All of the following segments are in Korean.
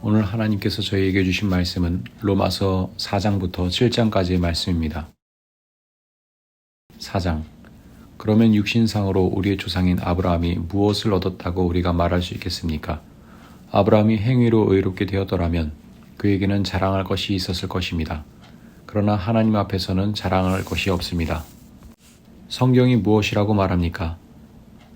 오늘 하나님께서 저희에게 주신 말씀은 로마서 4장부터 7장까지의 말씀입니다. 4장. 그러면 육신상으로 우리의 조상인 아브라함이 무엇을 얻었다고 우리가 말할 수 있겠습니까? 아브라함이 행위로 의롭게 되었더라면 그에게는 자랑할 것이 있었을 것입니다. 그러나 하나님 앞에서는 자랑할 것이 없습니다. 성경이 무엇이라고 말합니까?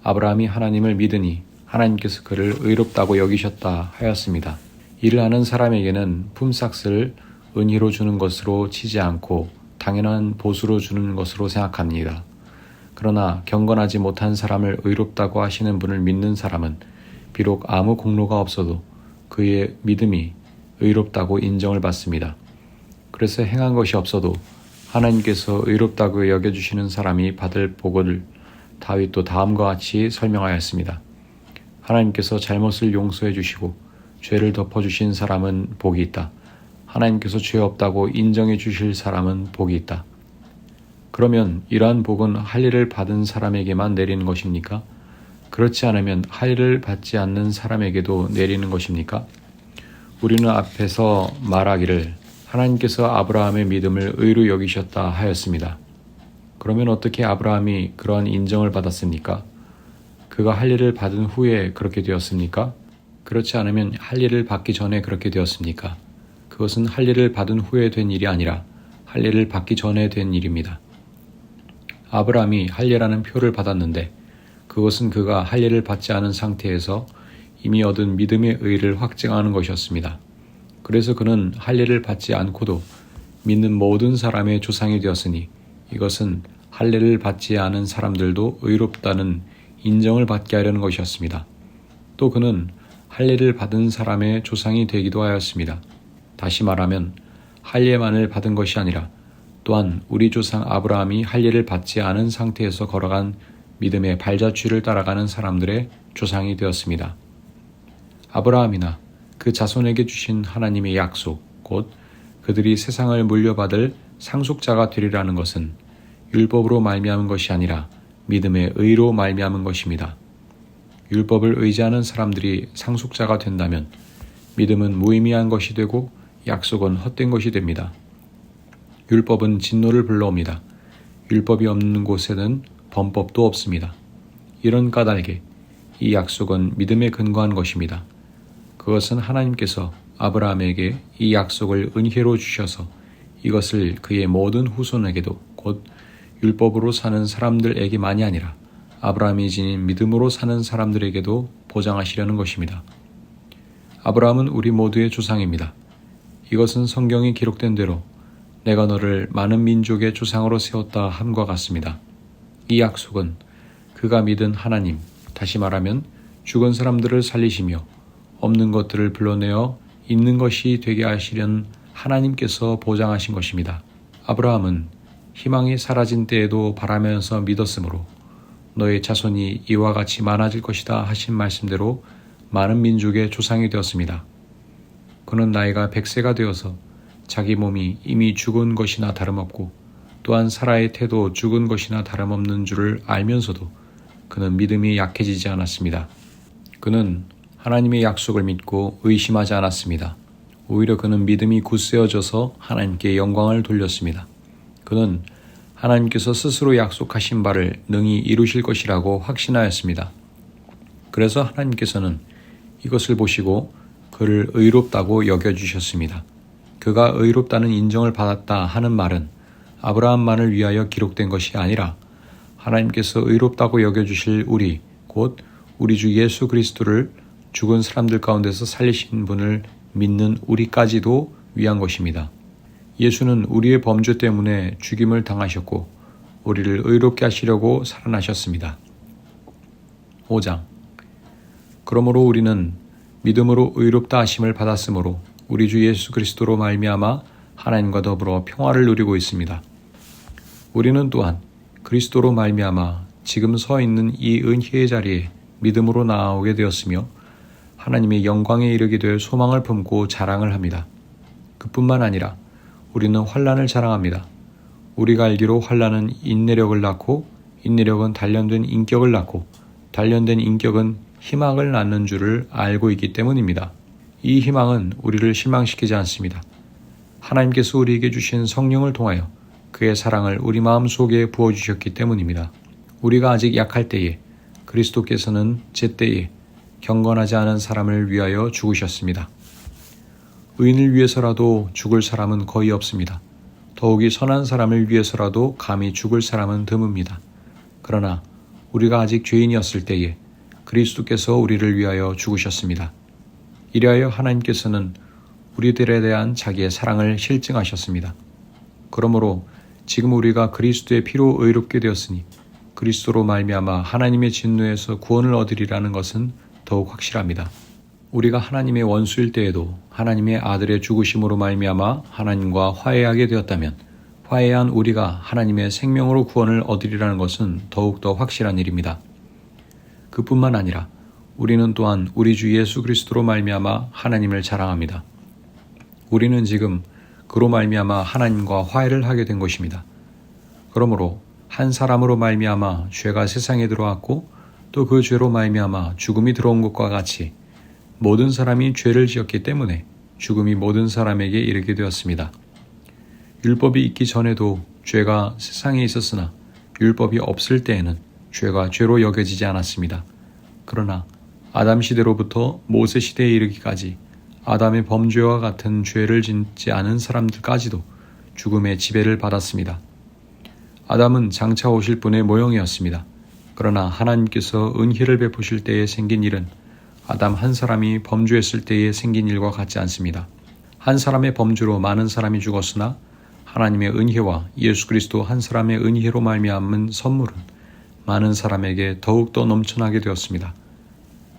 아브라함이 하나님을 믿으니 하나님께서 그를 의롭다고 여기셨다 하였습니다. 이를 아는 사람에게는 품삯을 은희로 주는 것으로 치지 않고 당연한 보수로 주는 것으로 생각합니다. 그러나 경건하지 못한 사람을 의롭다고 하시는 분을 믿는 사람은 비록 아무 공로가 없어도 그의 믿음이 의롭다고 인정을 받습니다. 그래서 행한 것이 없어도 하나님께서 의롭다고 여겨주시는 사람이 받을 복을 다윗도 다음과 같이 설명하였습니다. 하나님께서 잘못을 용서해 주시고 죄를 덮어주신 사람은 복이 있다. 하나님께서 죄 없다고 인정해 주실 사람은 복이 있다. 그러면 이러한 복은 할 일을 받은 사람에게만 내리는 것입니까? 그렇지 않으면 할 일을 받지 않는 사람에게도 내리는 것입니까? 우리는 앞에서 말하기를 하나님께서 아브라함의 믿음을 의로 여기셨다 하였습니다. 그러면 어떻게 아브라함이 그러한 인정을 받았습니까? 그가 할 일을 받은 후에 그렇게 되었습니까? 그렇지 않으면 할 일을 받기 전에 그렇게 되었습니까? 그것은 할 일을 받은 후에 된 일이 아니라 할 일을 받기 전에 된 일입니다. 아브라함이 할 일하는 표를 받았는데 그것은 그가 할 일을 받지 않은 상태에서 이미 얻은 믿음의 의를 확증하는 것이었습니다. 그래서 그는 할 일을 받지 않고도 믿는 모든 사람의 조상이 되었으니 이것은 할 일을 받지 않은 사람들도 의롭다는 인정을 받게 하려는 것이었습니다. 또 그는 할 일을 받은 사람의 조상이 되기도 하였습니다. 다시 말하면 할 일만을 받은 것이 아니라 또한 우리 조상 아브라함이 할 일을 받지 않은 상태에서 걸어간 믿음의 발자취를 따라가는 사람들의 조상이 되었습니다. 아브라함이나 그 자손에게 주신 하나님의 약속, 곧 그들이 세상을 물려받을 상속자가 되리라는 것은 율법으로 말미암은 것이 아니라 믿음의 의로 말미암은 것입니다. 율법을 의지하는 사람들이 상속자가 된다면 믿음은 무의미한 것이 되고 약속은 헛된 것이 됩니다. 율법은 진노를 불러옵니다. 율법이 없는 곳에는 범법도 없습니다. 이런 까닭에 이 약속은 믿음에 근거한 것입니다. 그것은 하나님께서 아브라함에게 이 약속을 은혜로 주셔서 이것을 그의 모든 후손에게도 곧 율법으로 사는 사람들에게만이 아니라 아브라함이 지닌 믿음으로 사는 사람들에게도 보장하시려는 것입니다. 아브라함은 우리 모두의 조상입니다. 이것은 성경이 기록된 대로 내가 너를 많은 민족의 조상으로 세웠다 함과 같습니다. 이 약속은 그가 믿은 하나님, 다시 말하면 죽은 사람들을 살리시며 없는 것들을 불러내어 있는 것이 되게 하시려는 하나님께서 보장하신 것입니다. 아브라함은 희망이 사라진 때에도 바라면서 믿었으므로 너의 자손이 이와 같이 많아질 것이다 하신 말씀대로 많은 민족의 조상이 되었습니다. 그는 나이가 100세가 되어서 자기 몸이 이미 죽은 것이나 다름없고 또한 사라의 태도 죽은 것이나 다름없는 줄을 알면서도 그는 믿음이 약해지지 않았습니다. 그는 하나님의 약속을 믿고 의심하지 않았습니다. 오히려 그는 믿음이 굳세어져서 하나님께 영광을 돌렸습니다. 그는 하나님께서 스스로 약속하신 바를 능히 이루실 것이라고 확신하였습니다. 그래서 하나님께서는 이것을 보시고 그를 의롭다고 여겨주셨습니다. 그가 의롭다는 인정을 받았다 하는 말은 아브라함만을 위하여 기록된 것이 아니라 하나님께서 의롭다고 여겨주실 우리, 곧 우리 주 예수 그리스도를 죽은 사람들 가운데서 살리신 분을 믿는 우리까지도 위한 것입니다. 예수는 우리의 범죄 때문에 죽임을 당하셨고 우리를 의롭게 하시려고 살아나셨습니다. 5장. 그러므로 우리는 믿음으로 의롭다 하심을 받았으므로 우리 주 예수 그리스도로 말미암아 하나님과 더불어 평화를 누리고 있습니다. 우리는 또한 그리스도로 말미암아 지금 서 있는 이 은혜의 자리에 믿음으로 나아오게 되었으며 하나님의 영광에 이르게 될 소망을 품고 자랑을 합니다. 그뿐만 아니라 우리는 환난을 자랑합니다. 우리가 알기로 환난은 인내력을 낳고 인내력은 단련된 인격을 낳고 단련된 인격은 희망을 낳는 줄을 알고 있기 때문입니다. 이 희망은 우리를 실망시키지 않습니다. 하나님께서 우리에게 주신 성령을 통하여 그의 사랑을 우리 마음 속에 부어주셨기 때문입니다. 우리가 아직 약할 때에 그리스도께서는 제때에 경건하지 않은 사람을 위하여 죽으셨습니다. 의인을 위해서라도 죽을 사람은 거의 없습니다. 더욱이 선한 사람을 위해서라도 감히 죽을 사람은 드뭅니다. 그러나 우리가 아직 죄인이었을 때에 그리스도께서 우리를 위하여 죽으셨습니다. 이리하여 하나님께서는 우리들에 대한 자기의 사랑을 실증하셨습니다. 그러므로 지금 우리가 그리스도의 피로 의롭게 되었으니 그리스도로 말미암아 하나님의 진노에서 구원을 얻으리라는 것은 더욱 확실합니다. 우리가 하나님의 원수일 때에도 하나님의 아들의 죽으심으로 말미암아 하나님과 화해하게 되었다면 화해한 우리가 하나님의 생명으로 구원을 얻으리라는 것은 더욱더 확실한 일입니다. 그뿐만 아니라 우리는 또한 우리 주 예수 그리스도로 말미암아 하나님을 자랑합니다. 우리는 지금 그로 말미암아 하나님과 화해를 하게 된 것입니다. 그러므로 한 사람으로 말미암아 죄가 세상에 들어왔고 또 그 죄로 말미암아 죽음이 들어온 것과 같이 모든 사람이 죄를 지었기 때문에 죽음이 모든 사람에게 이르게 되었습니다. 율법이 있기 전에도 죄가 세상에 있었으나 율법이 없을 때에는 죄가 죄로 여겨지지 않았습니다. 그러나 아담 시대로부터 모세 시대에 이르기까지 아담의 범죄와 같은 죄를 짓지 않은 사람들까지도 죽음의 지배를 받았습니다. 아담은 장차 오실 분의 모형이었습니다. 그러나 하나님께서 은혜를 베푸실 때에 생긴 일은 아담 한 사람이 범죄했을 때에 생긴 일과 같지 않습니다. 한 사람의 범죄로 많은 사람이 죽었으나 하나님의 은혜와 예수 그리스도 한 사람의 은혜로 말미암은 선물은 많은 사람에게 더욱더 넘쳐나게 되었습니다.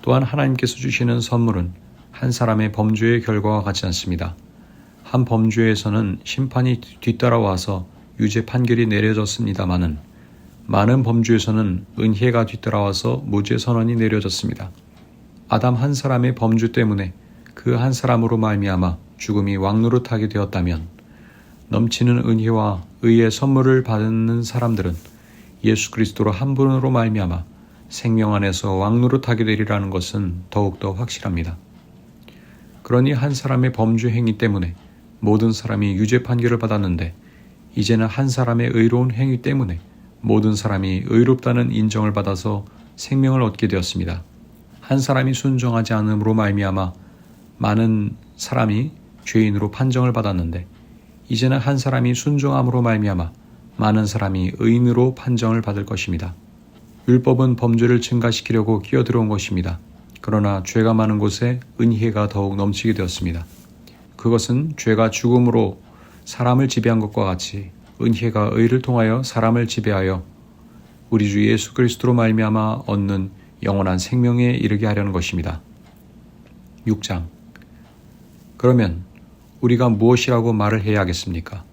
또한 하나님께서 주시는 선물은 한 사람의 범죄의 결과와 같지 않습니다. 한 범죄에서는 심판이 뒤따라와서 유죄 판결이 내려졌습니다마는 많은 범죄에서는 은혜가 뒤따라와서 무죄 선언이 내려졌습니다. 아담 한 사람의 범죄 때문에 그 한 사람으로 말미암아 죽음이 왕노릇하게 되었다면 넘치는 은혜와 의의 선물을 받는 사람들은 예수 그리스도로 한 분으로 말미암아 생명 안에서 왕노릇하게 되리라는 것은 더욱더 확실합니다. 그러니 한 사람의 범죄 행위 때문에 모든 사람이 유죄 판결을 받았는데 이제는 한 사람의 의로운 행위 때문에 모든 사람이 의롭다는 인정을 받아서 생명을 얻게 되었습니다. 한 사람이 순종하지 않음으로 말미암아 많은 사람이 죄인으로 판정을 받았는데 이제는 한 사람이 순종함으로 말미암아 많은 사람이 의인으로 판정을 받을 것입니다. 율법은 범죄를 증가시키려고 끼어들어온 것입니다. 그러나 죄가 많은 곳에 은혜가 더욱 넘치게 되었습니다. 그것은 죄가 죽음으로 사람을 지배한 것과 같이 은혜가 의를 통하여 사람을 지배하여 우리 주 예수 그리스도로 말미암아 얻는 영원한 생명에 이르게 하려는 것입니다. 6장. 그러면 우리가 무엇이라고 말을 해야 하겠습니까?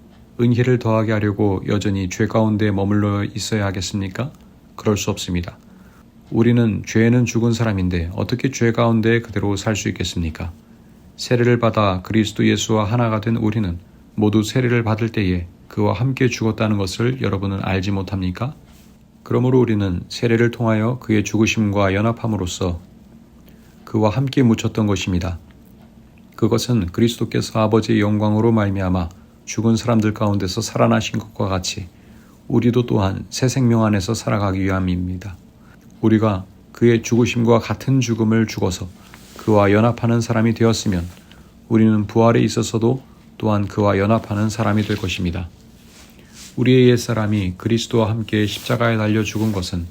은혜를 더하게 하려고 여전히 죄 가운데 머물러 있어야 하겠습니까? 그럴 수 없습니다. 우리는 죄에는 죽은 사람인데 어떻게 죄 가운데 그대로 살 수 있겠습니까? 세례를 받아 그리스도 예수와 하나가 된 우리는 모두 세례를 받을 때에 그와 함께 죽었다는 것을 여러분은 알지 못합니까? 그러므로 우리는 세례를 통하여 그의 죽으심과 연합함으로써 그와 함께 묻혔던 것입니다. 그것은 그리스도께서 아버지의 영광으로 말미암아 죽은 사람들 가운데서 살아나신 것과 같이 우리도 또한 새 생명 안에서 살아가기 위함입니다. 우리가 그의 죽으심과 같은 죽음을 죽어서 그와 연합하는 사람이 되었으면 우리는 부활에 있어서도 또한 그와 연합하는 사람이 될 것입니다. 우리의 옛사람이 그리스도와 함께 십자가에 달려 죽은 것은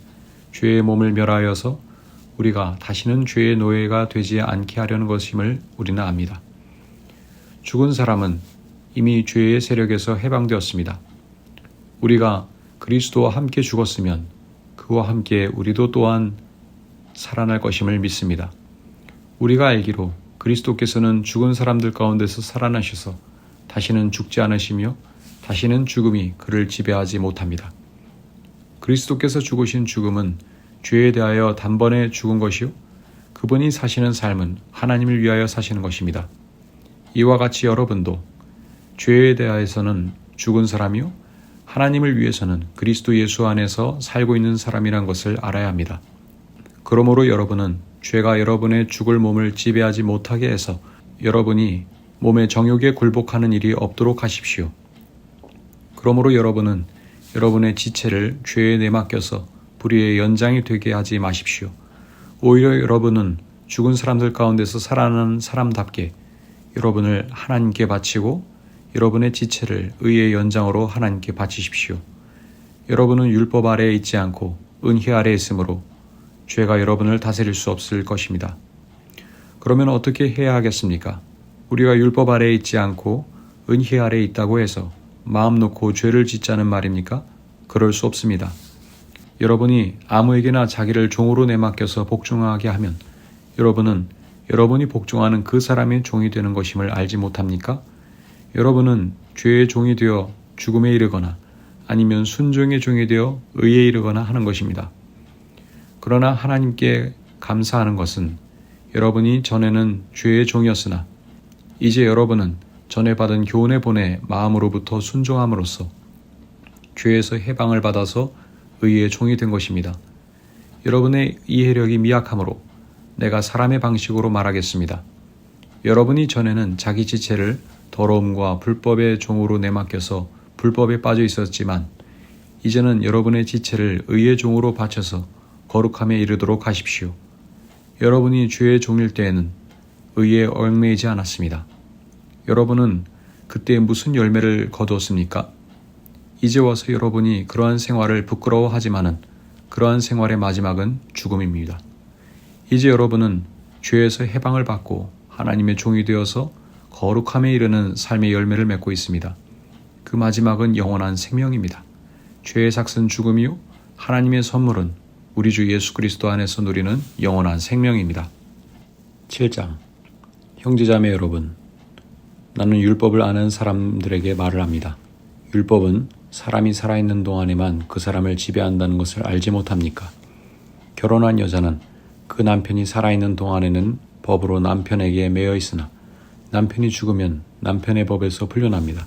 죄의 몸을 멸하여서 우리가 다시는 죄의 노예가 되지 않게 하려는 것임을 우리는 압니다. 죽은 사람은 이미 죄의 세력에서 해방되었습니다. 우리가 그리스도와 함께 죽었으면 그와 함께 우리도 또한 살아날 것임을 믿습니다. 우리가 알기로 그리스도께서는 죽은 사람들 가운데서 살아나셔서 다시는 죽지 않으시며 다시는 죽음이 그를 지배하지 못합니다. 그리스도께서 죽으신 죽음은 죄에 대하여 단번에 죽은 것이요 그분이 사시는 삶은 하나님을 위하여 사시는 것입니다. 이와 같이 여러분도 죄에 대하여서는 죽은 사람이요 하나님을 위해서는 그리스도 예수 안에서 살고 있는 사람이란 것을 알아야 합니다. 그러므로 여러분은 죄가 여러분의 죽을 몸을 지배하지 못하게 해서 여러분이 몸의 정욕에 굴복하는 일이 없도록 하십시오. 그러므로 여러분은 여러분의 지체를 죄에 내맡겨서 불의의 연장이 되게 하지 마십시오. 오히려 여러분은 죽은 사람들 가운데서 살아나는 사람답게 여러분을 하나님께 바치고 여러분의 지체를 의의 연장으로 하나님께 바치십시오. 여러분은 율법 아래에 있지 않고 은혜 아래에 있으므로 죄가 여러분을 다스릴 수 없을 것입니다. 그러면 어떻게 해야 하겠습니까? 우리가 율법 아래에 있지 않고 은혜 아래에 있다고 해서 마음 놓고 죄를 짓자는 말입니까? 그럴 수 없습니다. 여러분이 아무에게나 자기를 종으로 내맡겨서 복종하게 하면 여러분은 여러분이 복종하는 그 사람의 종이 되는 것임을 알지 못합니까? 여러분은 죄의 종이 되어 죽음에 이르거나 아니면 순종의 종이 되어 의에 이르거나 하는 것입니다. 그러나 하나님께 감사하는 것은 여러분이 전에는 죄의 종이었으나 이제 여러분은 전에 받은 교훈의 본에 마음으로부터 순종함으로써 죄에서 해방을 받아서 의의 종이 된 것입니다. 여러분의 이해력이 미약하므로 내가 사람의 방식으로 말하겠습니다. 여러분이 전에는 자기 지체를 더러움과 불법의 종으로 내맡겨서 불법에 빠져 있었지만 이제는 여러분의 지체를 의의 종으로 바쳐서 거룩함에 이르도록 하십시오. 여러분이 죄의 종일 때에는 의에 얽매이지 않았습니다. 여러분은 그때 무슨 열매를 거두었습니까? 이제 와서 여러분이 그러한 생활을 부끄러워하지만은 그러한 생활의 마지막은 죽음입니다. 이제 여러분은 죄에서 해방을 받고 하나님의 종이 되어서 거룩함에 이르는 삶의 열매를 맺고 있습니다. 그 마지막은 영원한 생명입니다. 죄의 삭은 죽음이요 하나님의 선물은 우리 주 예수 그리스도 안에서 누리는 영원한 생명입니다. 7장. 형제자매 여러분, 나는 율법을 아는 사람들에게 말을 합니다. 율법은 사람이 살아있는 동안에만 그 사람을 지배한다는 것을 알지 못합니까? 결혼한 여자는 그 남편이 살아있는 동안에는 법으로 남편에게 매여 있으나 남편이 죽으면 남편의 법에서 풀려납니다.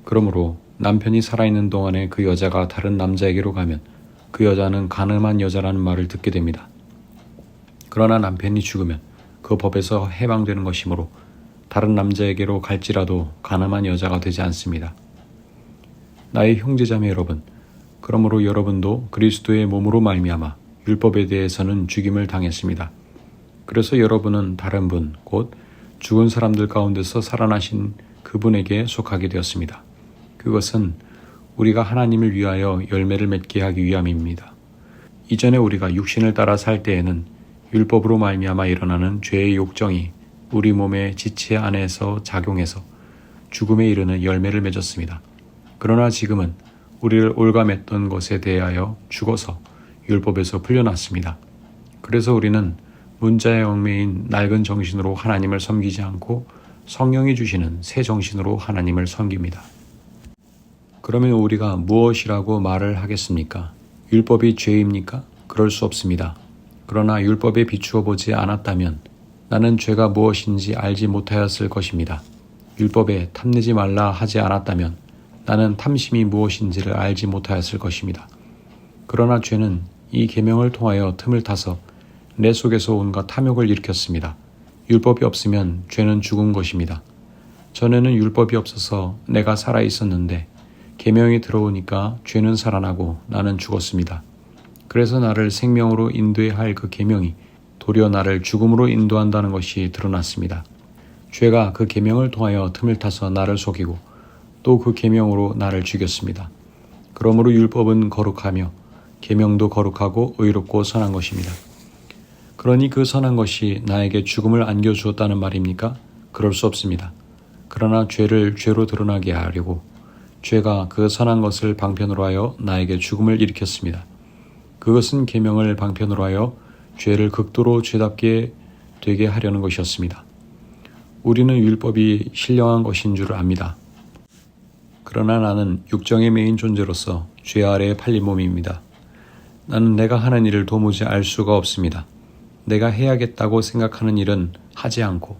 그러므로 남편이 살아있는 동안에 그 여자가 다른 남자에게로 가면 그 여자는 간음한 여자라는 말을 듣게 됩니다. 그러나 남편이 죽으면 그 법에서 해방되는 것이므로 다른 남자에게로 갈지라도 간음한 여자가 되지 않습니다. 나의 형제자매 여러분, 그러므로 여러분도 그리스도의 몸으로 말미암아 율법에 대해서는 죽임을 당했습니다. 그래서 여러분은 다른 분, 곧 죽은 사람들 가운데서 살아나신 그분에게 속하게 되었습니다. 그것은 우리가 하나님을 위하여 열매를 맺게 하기 위함입니다. 이전에 우리가 육신을 따라 살 때에는 율법으로 말미암아 일어나는 죄의 욕정이 우리 몸의 지체 안에서 작용해서 죽음에 이르는 열매를 맺었습니다. 그러나 지금은 우리를 올가맸던 것에 대하여 죽어서 율법에서 풀려났습니다. 그래서 우리는 문자의 얽매인 낡은 정신으로 하나님을 섬기지 않고 성령이 주시는 새 정신으로 하나님을 섬깁니다. 그러면 우리가 무엇이라고 말을 하겠습니까? 율법이 죄입니까? 그럴 수 없습니다. 그러나 율법에 비추어 보지 않았다면 나는 죄가 무엇인지 알지 못하였을 것입니다. 율법에 탐내지 말라 하지 않았다면 나는 탐심이 무엇인지를 알지 못하였을 것입니다. 그러나 죄는 이 계명을 통하여 틈을 타서 내 속에서 온갖 탐욕을 일으켰습니다. 율법이 없으면 죄는 죽은 것입니다. 전에는 율법이 없어서 내가 살아 있었는데 계명이 들어오니까 죄는 살아나고 나는 죽었습니다. 그래서 나를 생명으로 인도해야 할 그 계명이 도리어 나를 죽음으로 인도한다는 것이 드러났습니다. 죄가 그 계명을 통하여 틈을 타서 나를 속이고 또 그 계명으로 나를 죽였습니다. 그러므로 율법은 거룩하며 계명도 거룩하고 의롭고 선한 것입니다. 그러니 그 선한 것이 나에게 죽음을 안겨주었다는 말입니까? 그럴 수 없습니다. 그러나 죄를 죄로 드러나게 하려고 죄가 그 선한 것을 방편으로 하여 나에게 죽음을 일으켰습니다. 그것은 계명을 방편으로 하여 죄를 극도로 죄답게 되게 하려는 것이었습니다. 우리는 율법이 신령한 것인 줄 압니다. 그러나 나는 육정에 매인 존재로서 죄 아래에 팔린 몸입니다. 나는 내가 하는 일을 도무지 알 수가 없습니다. 내가 해야겠다고 생각하는 일은 하지 않고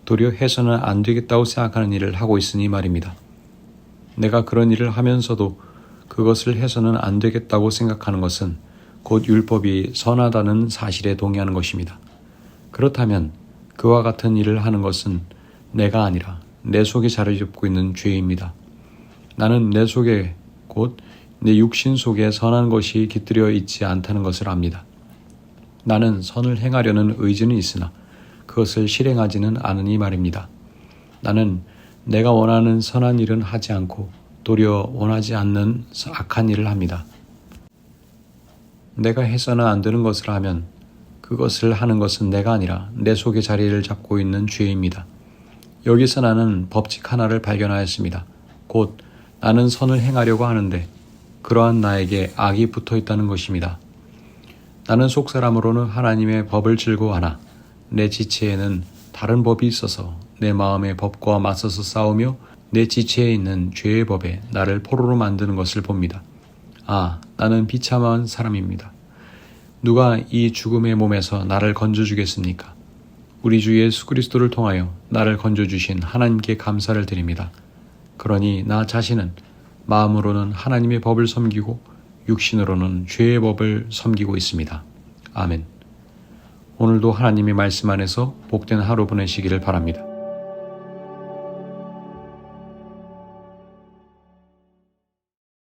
도리어 해서는 안 되겠다고 생각하는 일을 하고 있으니 말입니다. 내가 그런 일을 하면서도 그것을 해서는 안 되겠다고 생각하는 것은 곧 율법이 선하다는 사실에 동의하는 것입니다. 그렇다면 그와 같은 일을 하는 것은 내가 아니라 내 속에 자리 잡고 있는 죄입니다. 나는 내 속에 곧 내 육신 속에 선한 것이 깃들여 있지 않다는 것을 압니다. 나는 선을 행하려는 의지는 있으나 그것을 실행하지는 않으니 말입니다. 나는 내가 원하는 선한 일은 하지 않고 도리어 원하지 않는 악한 일을 합니다. 내가 해서는 안 되는 것을 하면 그것을 하는 것은 내가 아니라 내 속에 자리를 잡고 있는 죄입니다. 여기서 나는 법칙 하나를 발견하였습니다. 곧 나는 선을 행하려고 하는데 그러한 나에게 악이 붙어 있다는 것입니다. 나는 속사람으로는 하나님의 법을 즐거워하나 내 지체에는 다른 법이 있어서 내 마음의 법과 맞서서 싸우며 내 지체에 있는 죄의 법에 나를 포로로 만드는 것을 봅니다. 나는 비참한 사람입니다. 누가 이 죽음의 몸에서 나를 건져주겠습니까? 우리 주 예수 그리스도를 통하여 나를 건져주신 하나님께 감사를 드립니다. 그러니 나 자신은 마음으로는 하나님의 법을 섬기고 육신으로는 죄의 법을 섬기고 있습니다. 아멘. 오늘도 하나님의 말씀 안에서 복된 하루 보내시기를 바랍니다.